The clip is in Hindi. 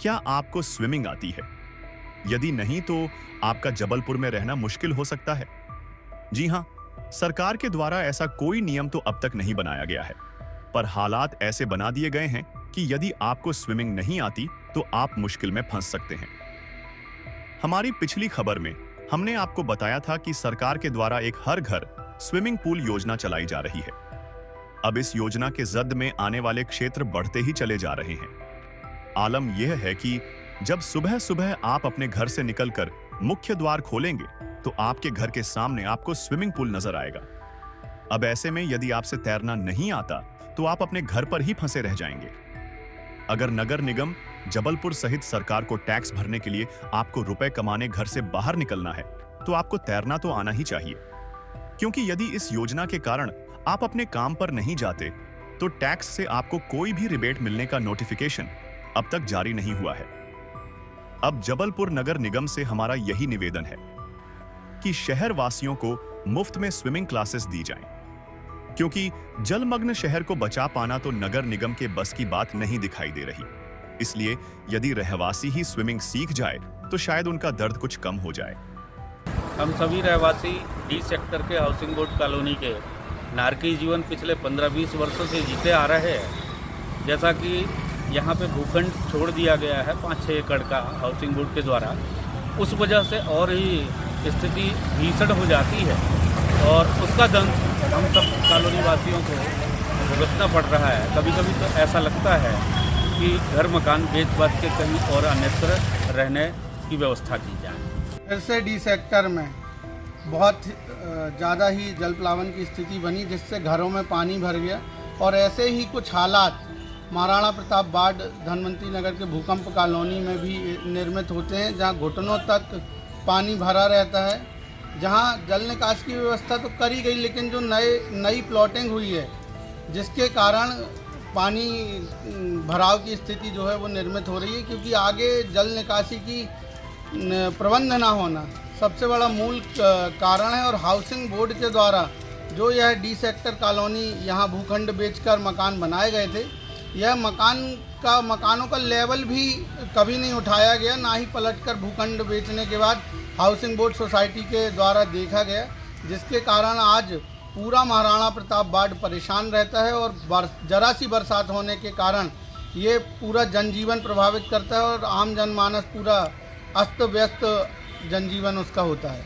क्या आपको स्विमिंग आती है? यदि नहीं तो आपका जबलपुर में रहना मुश्किल हो सकता है। जी हां, सरकार के द्वारा ऐसा कोई नियम तो अब तक नहीं बनाया गया है, पर हालात ऐसे बना दिए गए हैं कि यदि आपको स्विमिंग नहीं आती तो आप मुश्किल में फंस सकते हैं। हमारी पिछली खबर में हमने आपको बताया था कि सरकार के द्वारा एक हर घर स्विमिंग पूल योजना चलाई जा रही है। अब इस योजना के जद में आने वाले क्षेत्र बढ़ते ही चले जा रहे हैं। आलम यह है कि जब सुबह सुबह आप अपने घर से निकलकर मुख्य द्वार खोलेंगे तो आपके घर के सामने आपको स्विमिंग पूल नजर आएगा। अब ऐसे में यदि आपसे तैरना नहीं आता तो आप अपने घर पर ही फंसे रह जाएंगे। अगर नगर निगम जबलपुर सहित सरकार को टैक्स भरने के लिए आपको रुपए कमाने घर से बाहर निकलना है तो आपको तैरना तो आना ही चाहिए, क्योंकि यदि इस योजना के कारण आप अपने काम पर नहीं जाते तो टैक्स से आपको कोई भी रिबेट मिलने का नोटिफिकेशन अब तक जारी नहीं हुआ है। अब जबलपुर नगर निगम से हमारा यही निवेदन है कि शहर वासियों को मुफ्त में स्विमिंग क्लासेस दी जाएं, क्योंकि जलमग्न शहर को बचा पाना तो नगर निगम के बस की बात नहीं दिखाई दे रही। इसलिए यदि रहवासी ही स्विमिंग सीख जाए तो शायद उनका दर्द कुछ कम हो जाए। हम सभी रहवासी डी सेक्टर के हाउसिंग बोर्ड कॉलोनी के नारकी जीवन पिछले 15-20 वर्षों से जीते आ रहे हैं। जैसा कि यहाँ पे भूखंड छोड़ दिया गया है 5-6 एकड़ का हाउसिंग बोर्ड के द्वारा, उस वजह से और ही स्थिति भीषण हो जाती है और उसका दंश हम सब कॉलोनी वासियों को भुगतना पड़ रहा है। कभी कभी तो ऐसा लगता है कि घर मकान बेच-बाच के कहीं और अन्यत्र रहने की व्यवस्था की जाए। फिर से डी सेक्टर में बहुत ज़्यादा ही जल प्लावन की स्थिति बनी, जिससे घरों में पानी भर गया और ऐसे ही कुछ हालात महाराणा प्रताप वार्ड धनवंतरी नगर के भूकंप कॉलोनी में भी निर्मित होते हैं, जहां घुटनों तक पानी भरा रहता है, जहां जल निकास की व्यवस्था तो करी गई लेकिन जो नई प्लॉटिंग हुई है जिसके कारण पानी भराव की स्थिति जो है वो निर्मित हो रही है, क्योंकि आगे जल निकासी की प्रबंध ना होना सबसे बड़ा मूल कारण है। और हाउसिंग बोर्ड के द्वारा जो यह डी सेक्टर कॉलोनी यहाँ भूखंड बेचकर मकान बनाए गए थे, यह मकानों का लेवल भी कभी नहीं उठाया गया, ना ही पलटकर भूखंड बेचने के बाद हाउसिंग बोर्ड सोसाइटी के द्वारा देखा गया, जिसके कारण आज पूरा महाराणा प्रताप वार्ड परेशान रहता है और जरा सी बरसात होने के कारण ये पूरा जनजीवन प्रभावित करता है और आम जनमानस पूरा अस्त व्यस्त जनजीवन उसका होता है।